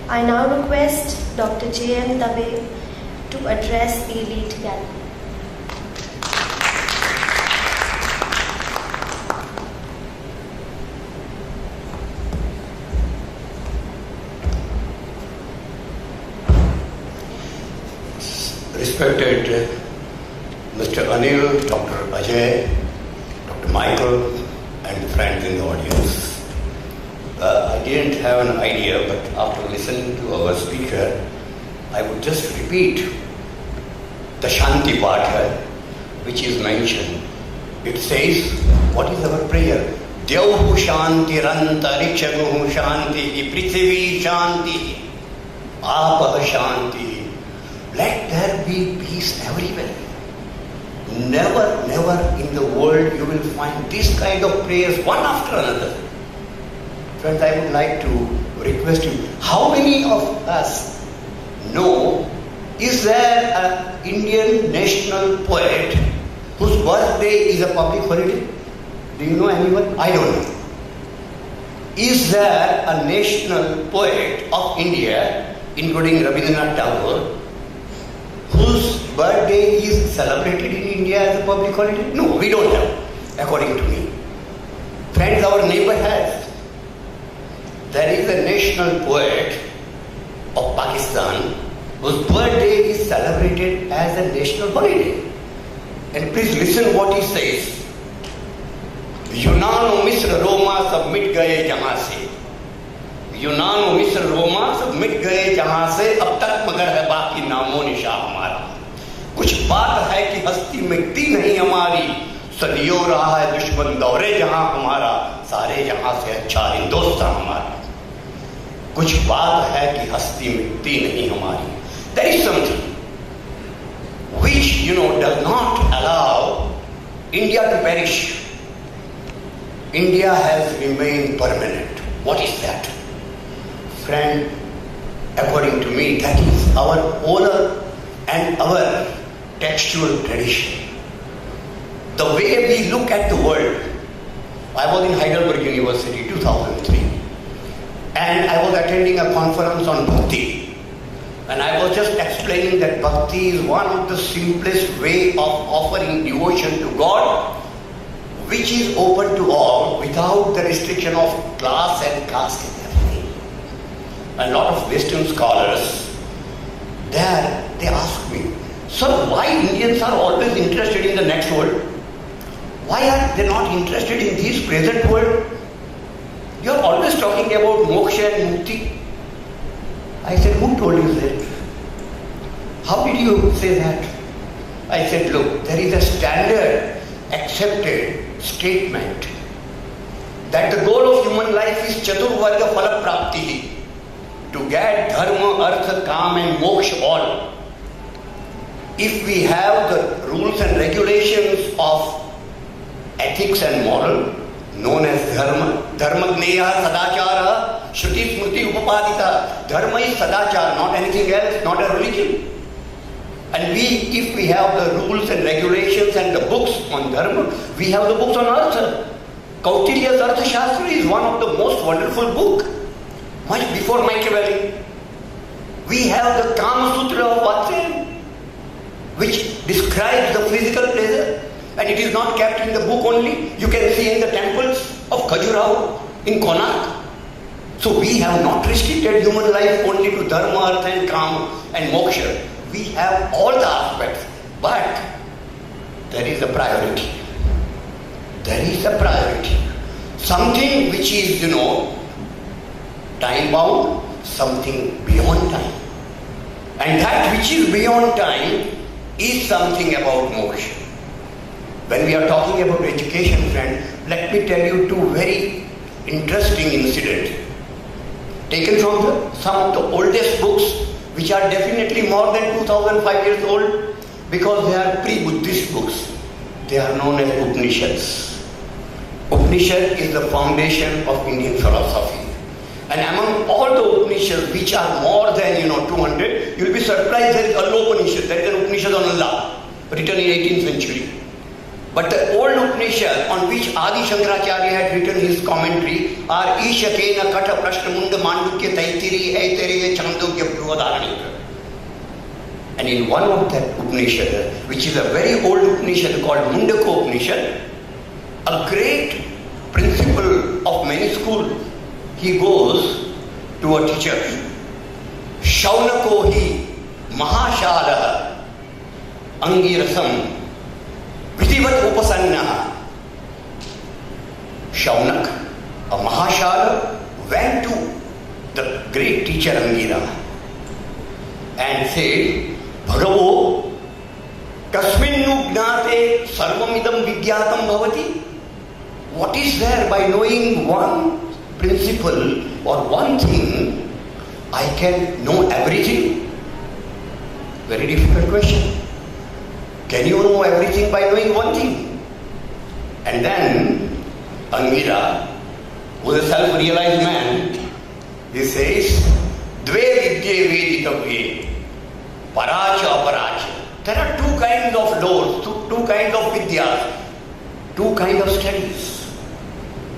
I now request Dr. J.M. Dave to address the elite gallery. Respected Mr. Anil, Dr. Ajay, Dr. Michael, and the friends in the audience. I didn't have an idea, but after listening to our speaker, I would just repeat the Shanti Patha, which is mentioned. It says, what is our prayer? Dyauhu Shanti Rantarikshaguhu Shanti Prithvi Shanti Apah Shanti. Let there be peace everywhere. Never, never in the world you will find this kind of prayers one after another. Friends, I would like to request you, how many of us know, is there an Indian national poet whose birthday is a public holiday? Do you know anyone? I don't know. Is there a national poet of India, including Rabindranath Tagore, whose birthday is celebrated in India as a public holiday? No, we don't have, according to me. Friends, our neighbor has. There is a national poet of Pakistan whose birthday is celebrated as a national holiday. And please listen what he says. यूनान मिस्र रोमा सब मिट गए जहां से, यूनान मिस्र रोमा सब मिट गए जहां से, अब तक मगर है बाकी नामो निशा हमारा। कुछ बात है कि हस्ती मिटती नहीं हमारी, सदियों रहा है दुश्मन दौरे जहां हमारा, सारे जहां से अच्छा हिंदुस्तान हमारा। कुछ बात है कि हस्ती मिटती नहीं हमारी। There is something which, does not allow India to perish. India has remained permanent. What is that? Friend, according to me, that is our oral and our textual tradition. The way we look at the world. I was in Heidelberg University 2003 and I was attending a conference on bhakti. And I was just explaining that bhakti is one of the simplest way of offering devotion to God, which is open to all without the restriction of class and caste and everything. A lot of Western scholars, they ask me, sir, why Indians are always interested in the next world? Why are they not interested in this present world? You are always talking about moksha and mukti. I said, who told you that? How did you say that? I said, look, there is a standard accepted statement that the goal of human life is chaturvarga phala prapti, to get dharma, artha, kam and moksha all. If we have the rules and regulations of ethics and moral, known as dharma, dharma gneya sadachara, shruti smriti upapadita. Dharma is sadachara, not anything else, not a religion. And if we have the rules and regulations and the books on dharma, we have the books on artha. Kautilya's Artha Shastra is one of the most wonderful book, much before Machiavelli. We have the Kama Sutra of Vatsalya, which describes the physical pleasure, and it is not kept in the book only. You can see in the temples of Khajuraho, in Konark. So we have not restricted human life only to dharma, artha and kama and moksha. We have all the aspects, but there is a priority. There is a priority. Something which is, time bound, something beyond time. And that which is beyond time is something about moksha. When we are talking about education, friend, let me tell you two very interesting incidents taken from some of the oldest books, which are definitely more than 2005 years old, because they are pre-Buddhist books. They are known as Upanishads. Upanishad is the foundation of Indian philosophy. And among all the Upanishads, which are more than 200, you will be surprised there is Allah Upanishad. There is an Upanishad on Allah, written in 18th century. But the old Upanishad on which Adi Shankaracharya had written his commentary are Ishakena Kata Prashna Munda Mandukya Taitiri Aitareya Chandogya Bruvadharani. And in one of that Upanishad, which is a very old Upanishad called Mundaka Upanishad, a great principal of many schools, he goes to a teacher. Shaunako hi Mahashala Angirasam Vidhivat Upasanna. Shaunak, a Mahashala, went to the great teacher Angira and said, Bhagavo, kasminnu gnate sarvamidam vidyatam bhavati? What is there by knowing one principle or one thing, I can know everything? Very difficult question. Can you know everything by knowing one thing? And then Angira, who is a self-realized man, he says, Dve vidye veditavye. Paracha, aparacha. There are two kinds of laws, two kinds of vidyas, two kinds of studies.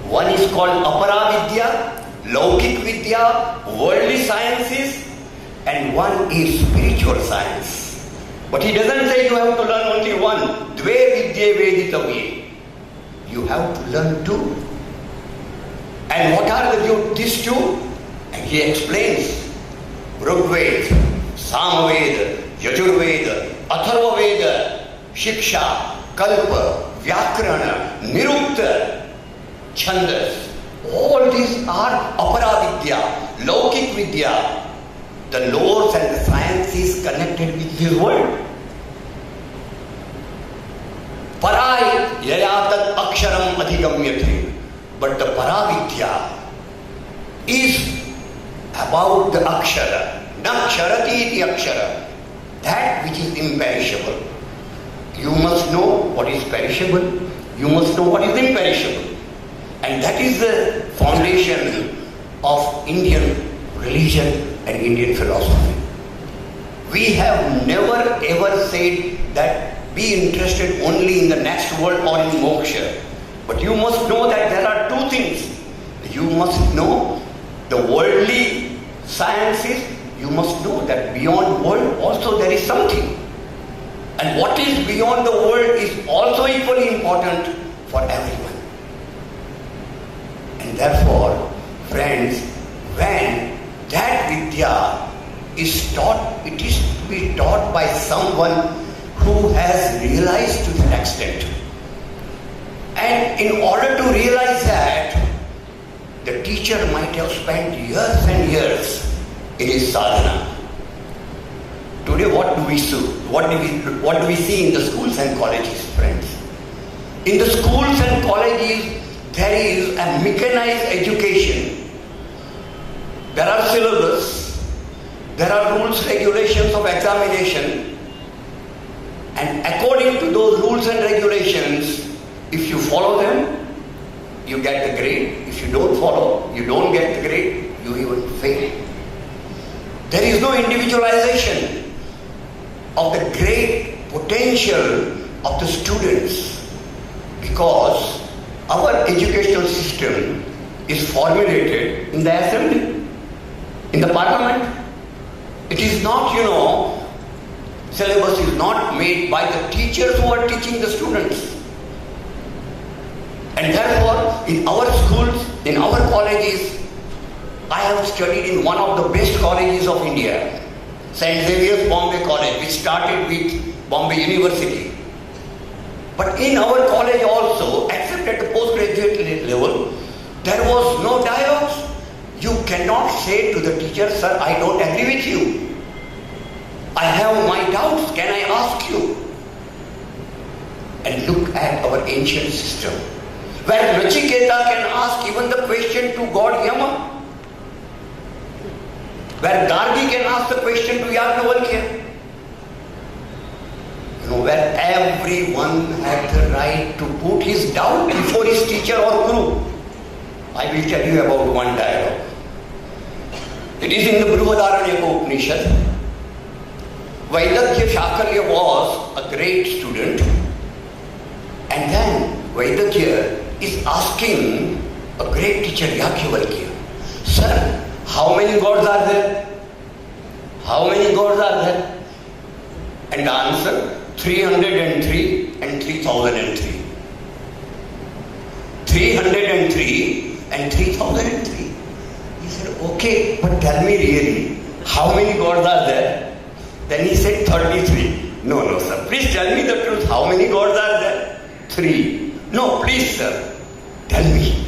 One is called aparavidya, laukik vidya, worldly sciences, and one is spiritual science. But he doesn't say you have to learn only one. Dve vidye veditavye. You have to learn two. And what are these two? And he explains. Rigveda, Samaveda, Yajurveda, Atharvaveda, Shiksha, Kalpa, Vyakarana, Nirukta, Chandas. All these are Aparavidya, Laukik Vidya, the laws and the sciences connected with this world. Parai yayatat aksharam adhigamyate. But the Paravidya is about the Akshara. Naksharati iti Akshara. That which is imperishable. You must know what is perishable. You must know what is imperishable. And that is the foundation of Indian religion and Indian philosophy. We have never ever said that be interested only in the next world or in moksha. But you must know that there are two things. You must know the worldly sciences. You must know that beyond world also there is something. And what is beyond the world is also equally important for everyone. And therefore, friends, when that vidya is taught, it is to be taught by someone who has realized to that extent. And in order to realize that, the teacher might have spent years and years in his sadhana. Today, what do we see? What do we see in the schools and colleges, friends? In the schools and colleges, there is a mechanized education. There are syllabus, there are rules, regulations of examination, and according to those rules and regulations, if you follow them, you get the grade. If you don't follow, you don't get the grade, you even fail. There is no individualization of the great potential of the students because our educational system is formulated in the assembly, in the parliament. It is not, syllabus is not made by the teachers who are teaching the students. And therefore, in our schools, in our colleges, I have studied in one of the best colleges of India, St. Xavier's Bombay College, which started with Bombay University. But in our college also, except at the postgraduate level, there was no dialogues. You cannot say to the teacher, sir, I don't agree with you. I have my doubts, can I ask you? And look at our ancient system, where Nachiketa can ask even the question to God Yama, where Gargi can ask the question to Yagnavalkya, where everyone had the right to put his doubt before his teacher or guru. I will tell you about one dialogue. It is in the Bruvadharanyaka Upanishad. Vaidakya Shakalya was a great student, And then Vaidakya is asking a great teacher, Yagyavallkya, sir, how many gods are there? How many gods are there? And the answer, 303 and 3003. 303 and 3003. He said, okay, but tell me really, how many gods are there? Then he said 33. No, sir. Please tell me the truth. How many gods are there? 3. No, please, sir. Tell me.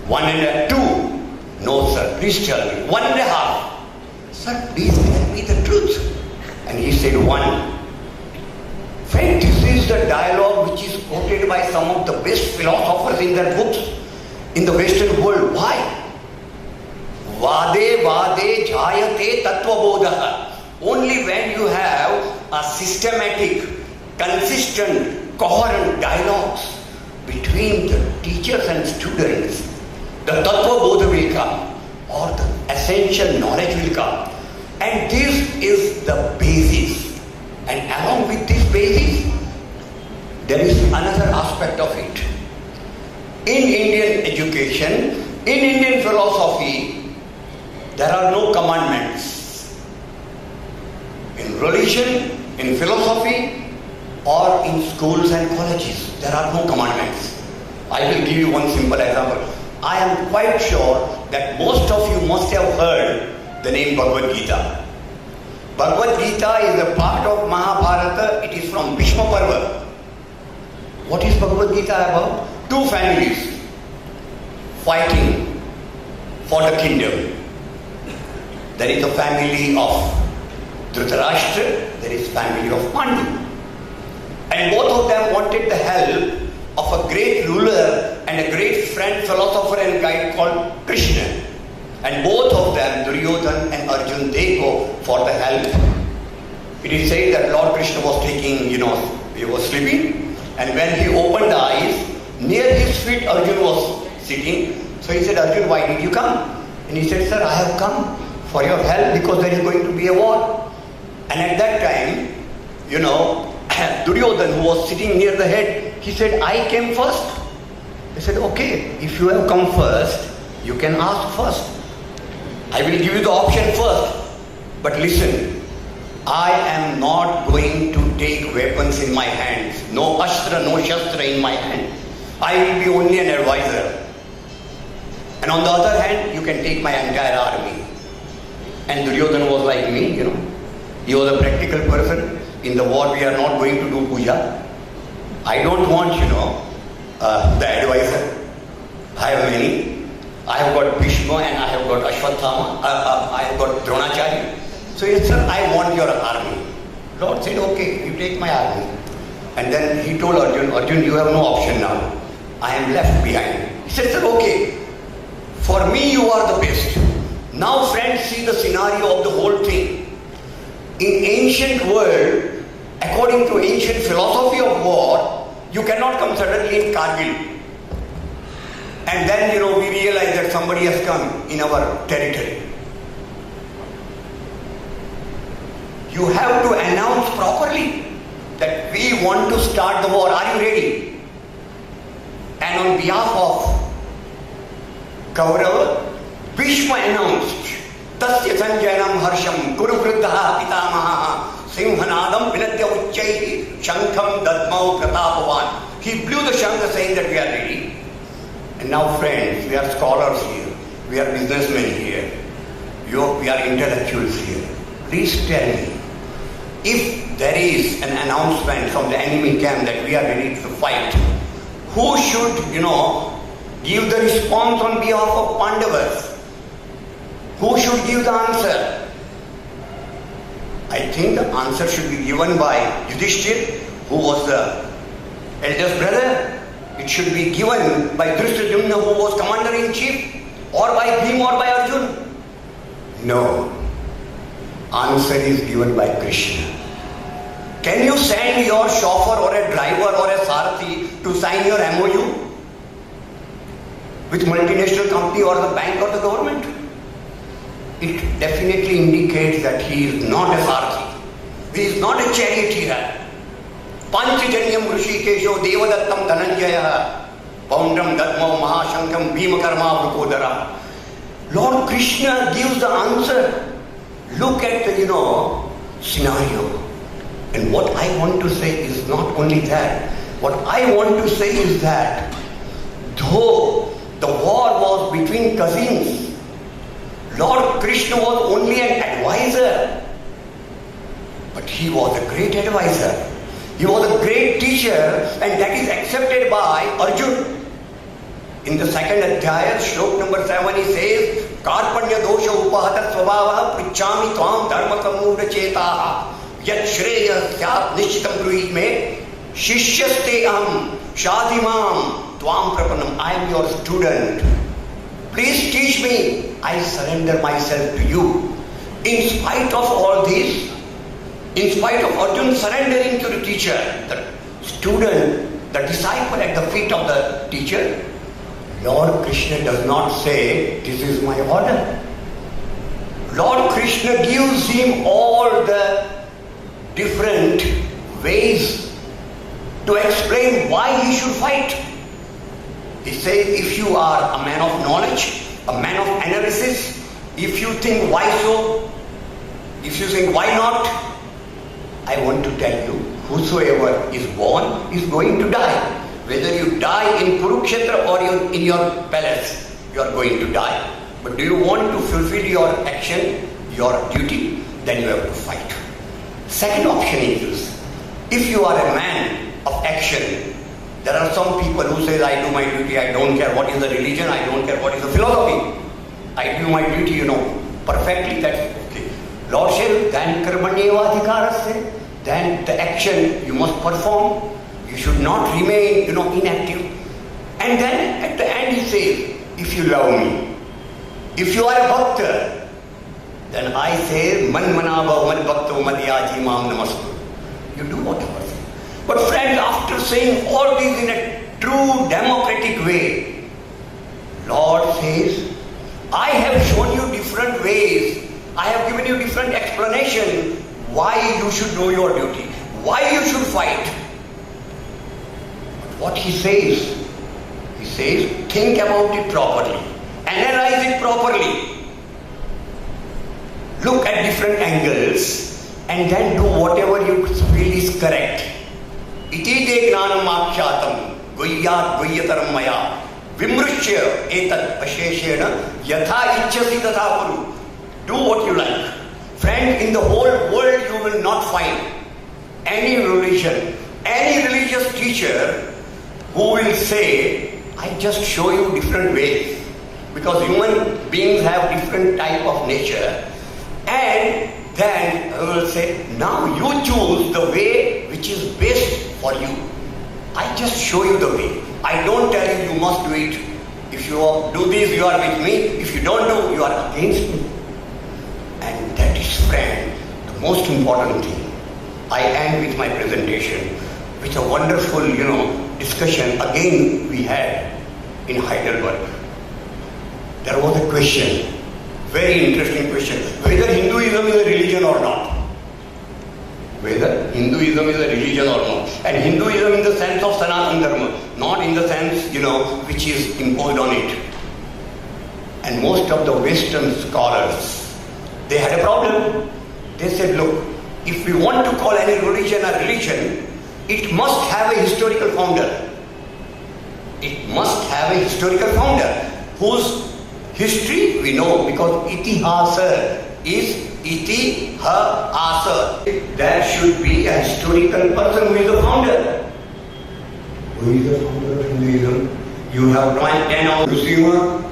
1 and 2. No, sir. Please tell me. 1.5. Sir, please tell me the truth. And he said 1. Friend, this is the dialogue which is quoted by some of the best philosophers in their books in the Western world. Why? Vade vade jayate tattvabodha. Only when you have a systematic, consistent, coherent dialogues between the teachers and students, the tattva bodha will come, or the essential knowledge will come. And this is the basis. And along with this basis, there is another aspect of it. In Indian education, in Indian philosophy, there are no commandments. In religion, in philosophy, or in schools and colleges, there are no commandments. I will give you one simple example. I am quite sure that most of you must have heard the name Bhagavad Gita. Bhagavad Gita is a part of Mahabharata. It is from Bhishma Parva. What is Bhagavad Gita about? 2 families fighting for the kingdom. There is a family of Dhritarashtra, there is family of Pandu. And both of them wanted the help of a great ruler and a great friend, philosopher and guide called Krishna. And both of them, Duryodhana and Arjun, they go for the help. It is said that Lord Krishna was taking, he was sleeping. And when he opened the eyes, near his feet Arjun was sitting. So he said, Arjun, why did you come? And he said, sir, I have come for your help because there is going to be a war. And at that time, Duryodhana, who was sitting near the head, he said, I came first. He said, okay, if you have come first, you can ask first. I will give you the option first. But listen, I am not going to take weapons in my hands. No ashtra, no shastra in my hand. I will be only an advisor. And on the other hand, you can take my entire army. And Duryodhana was like me, He was a practical person. In the war, we are not going to do puja. I don't want, the advisor. I have many. I have got Bhishma and I have got Ashwadhama. I have got Dronacharya. So he said, sir, I want your army. Lord said, okay, you take my army. And then he told Arjun, you have no option now. I am left behind. He said, sir, okay, for me you are the best. Now friends, see the scenario of the whole thing. In ancient world, according to ancient philosophy of war, you cannot come suddenly in Kargil. And then, we realize that somebody has come in our territory. You have to announce properly that we want to start the war. Are you ready? And on behalf of Kaurava, Bhishma announced, Tasya Sanjayanam Harsham Kuru Vriddha Pitamaha Simhanadam Vinadya Uchchaihi Shankham Dadmau Pratapavan. He blew the shankha saying that we are ready. And now friends, we are scholars here, we are businessmen here, we are intellectuals here. Please tell me, if there is an announcement from the enemy camp that we are ready to fight, who should, give the response on behalf of Pandavas? Who should give the answer? I think the answer should be given by Yudhishthir, who was the eldest brother. It should be given by Drishtadyumna, who was commander-in-chief, or by Bhima or by Arjun. No. Answer is given by Krishna. Can you send your chauffeur or a driver or a sarathi to sign your MOU with multinational company or the bank or the government? It definitely indicates that he is not a sarathi. He is not a charioteer. Panchajanyam Rishikesho Devadattam Dhananjaya Poundram Dharma Mahashankam Bhimakarma Vrukodara. Lord Krishna gives the answer. Look at the, scenario. And what I want to say is not only that. What I want to say is that though the war was between cousins, Lord Krishna was only an advisor. But he was a great advisor. He was a great teacher, and that is accepted by Arjun. In the second adhyaya, shlok number 7, he says, Karpanya dosha upahata svabhava prichami tvam dharma samudha chetaha yat shreya syat nishchitam bruhit me shishyaste aham shadimam tvam prapanam. I am your student. Please teach me. I surrender myself to you. In spite of all this, in spite of Arjun surrendering to the teacher, the student, the disciple at the feet of the teacher, Lord Krishna does not say, this is my order. Lord Krishna gives him all the different ways to explain why he should fight. He says, if you are a man of knowledge, a man of analysis, if you think why so, if you think why not, I want to tell you, whosoever is born is going to die. Whether you die in Kurukshetra or in your palace, you are going to die. But do you want to fulfill your action, your duty? Then you have to fight. Second option is this. If you are a man of action, there are some people who say, I do my duty, I don't care what is the religion, I don't care what is the philosophy. I do my duty, perfectly, that's okay. Lord says, then karmanyeva adhikarasya, then the action you must perform. You should not remain, inactive. And then at the end he says, if you love me, if you are a bhakta, then I say, man manava mad bhakta madhyaji mam namastu. You do whatever. But friends, after saying all this in a true democratic way, Lord says, I have shown you different ways. I have given you different explanations why you should know your duty, why you should fight. What he says, think about it properly, analyze it properly, look at different angles, and then do whatever you feel is correct. Iti te gnanam akshardham guhyat guhyataram maya vimrushya etat asheshena yatha ichchasi tatha kuru. Do what you like. Friend, in the whole world you will not find any religion, any religious teacher who will say, I just show you different ways. Because human beings have different type of nature. And then I will say, now you choose the way which is best for you. I just show you the way. I don't tell you, you must do it. If you do this, you are with me. If you don't do, you are against me. And that is, friend, the most important thing. I end with my presentation with a wonderful, discussion again we had in Heidelberg. There was a question, very interesting question, whether Hinduism is a religion or not. Whether Hinduism is a religion or not. And Hinduism in the sense of Sanatana Dharma, not in the sense, which is imposed on it. And most of the Western scholars, they had a problem. They said, look, if we want to call any religion a religion, it must have a historical founder. It must have a historical founder whose history we know, because itihasa is itihasa. There should be a historical person who is the founder. Who is the founder of Hinduism? You have 10 hours to see one.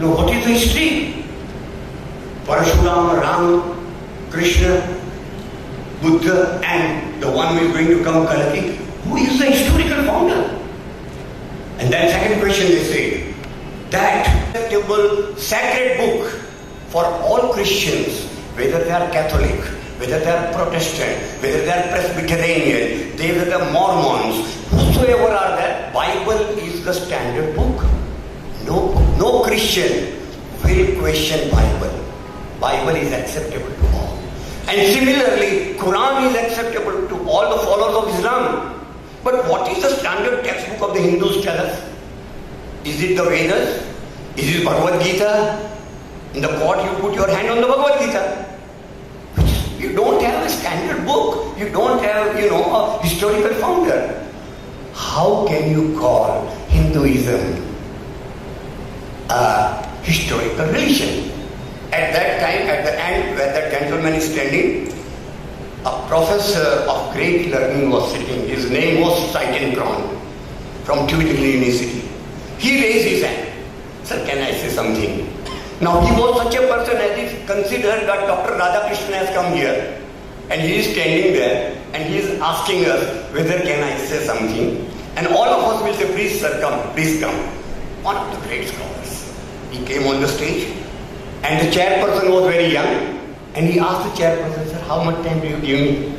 No, what is the history? Parashurama, Rama, Krishna, Buddha, and the one who is going to come, Kalki. Who is the historical founder? And then second question they say, that acceptable sacred book for all Christians, whether they are Catholic, whether they are Protestant, whether they are Presbyterian, whether they are Mormons, whosoever are there, Bible is the standard book. No Christian will question Bible. Bible is acceptable to all. And similarly, Quran is acceptable to all the followers of Islam. But what is the standard textbook of the Hindus tell us? Is it the Vedas? Is it Bhagavad Gita? In the court you put your hand on the Bhagavad Gita. You don't have a standard book. You don't have, a historical founder. How can you call Hinduism a historical religion? At that time, at the end, where that gentleman is standing, a professor of great learning was sitting. His name was Saitin from Tübingen University. He raised his hand. Sir, can I say something? Now he was such a person as if considered that Dr. Radhakrishnan has come here and he is standing there and he is asking us whether can I say something. And all of us will say, please sir, come, please come. One of the great scholars. He came on the stage and the chairperson was very young and he asked the chairperson, sir, how much time do you give me?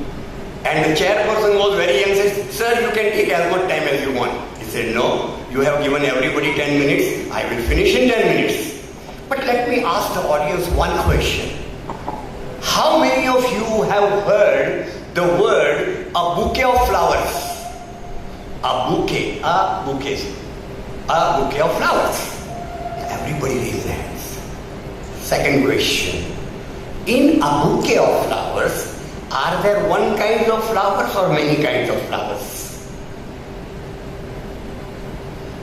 And the chairperson was very young and said, sir, you can take as much time as you want. He said, no, you have given everybody 10 minutes. I will finish in 10 minutes. But let me ask the audience one question. How many of you have heard the word a bouquet of flowers? A bouquet of flowers. Everybody raise their hands. Second question. In a bouquet of flowers, are there one kind of flowers or many kinds of flowers?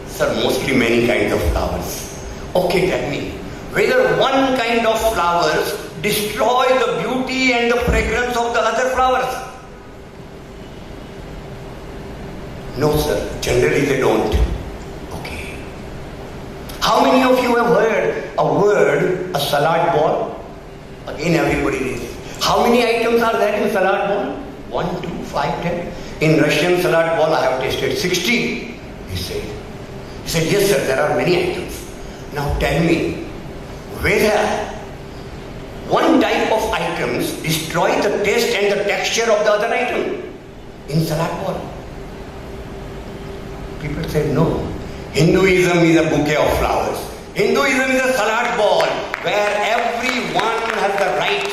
Sir, mostly many kinds of flowers. Okay, tell me. Whether one kind of flowers destroy the beauty and the fragrance of the other flowers? No sir, generally they don't. Okay. How many of you have heard a word, a salad ball? Again everybody is. How many items are there in salad ball? 1, 2, 5, 10. In Russian salad ball I have tasted 60. He said, yes sir, there are many items. Now tell me, whether one type of items destroy the taste and the texture of the other item in salad ball. People say no. Hinduism is a bouquet of flowers. Hinduism is a salad ball where everyone has the right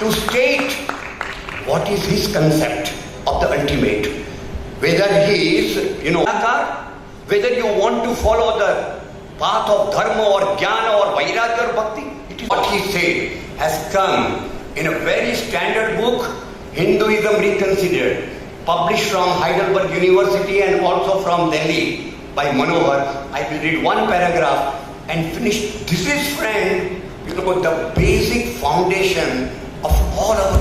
to state what is his concept of the ultimate. Whether he is, whether you want to follow the path of dharma or jnana or vairagya or bhakti, it is what he said has come in a very standard book, Hinduism Reconsidered, published from Heidelberg University and also from Delhi by Manohar. I will read one paragraph and finish. This is, friend, the basic foundation of all our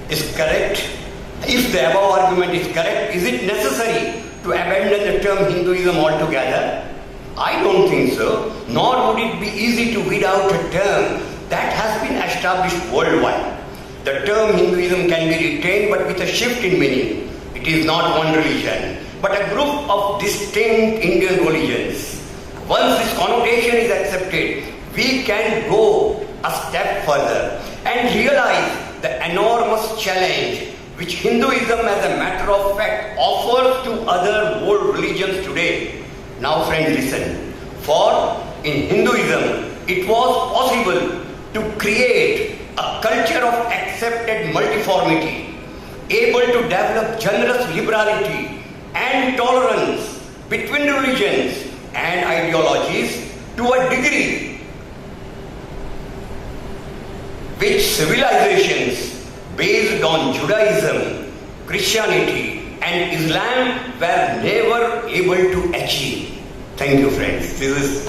is correct. If the above argument is correct, is it necessary to abandon the term Hinduism altogether? I don't think so, nor would it be easy to weed out a term that has been established worldwide. The term Hinduism can be retained but with a shift in meaning. It is not one religion, but a group of distinct Indian religions. Once this connotation is accepted, we can go a step further and realize the enormous challenge which Hinduism as a matter of fact offers to other world religions today. Now friends, listen. For in Hinduism, it was possible to create a culture of accepted multiformity, able to develop generous liberality and tolerance between religions and ideologies to a degree which civilizations based on Judaism, Christianity and Islam were never able to achieve. Thank you friends. This is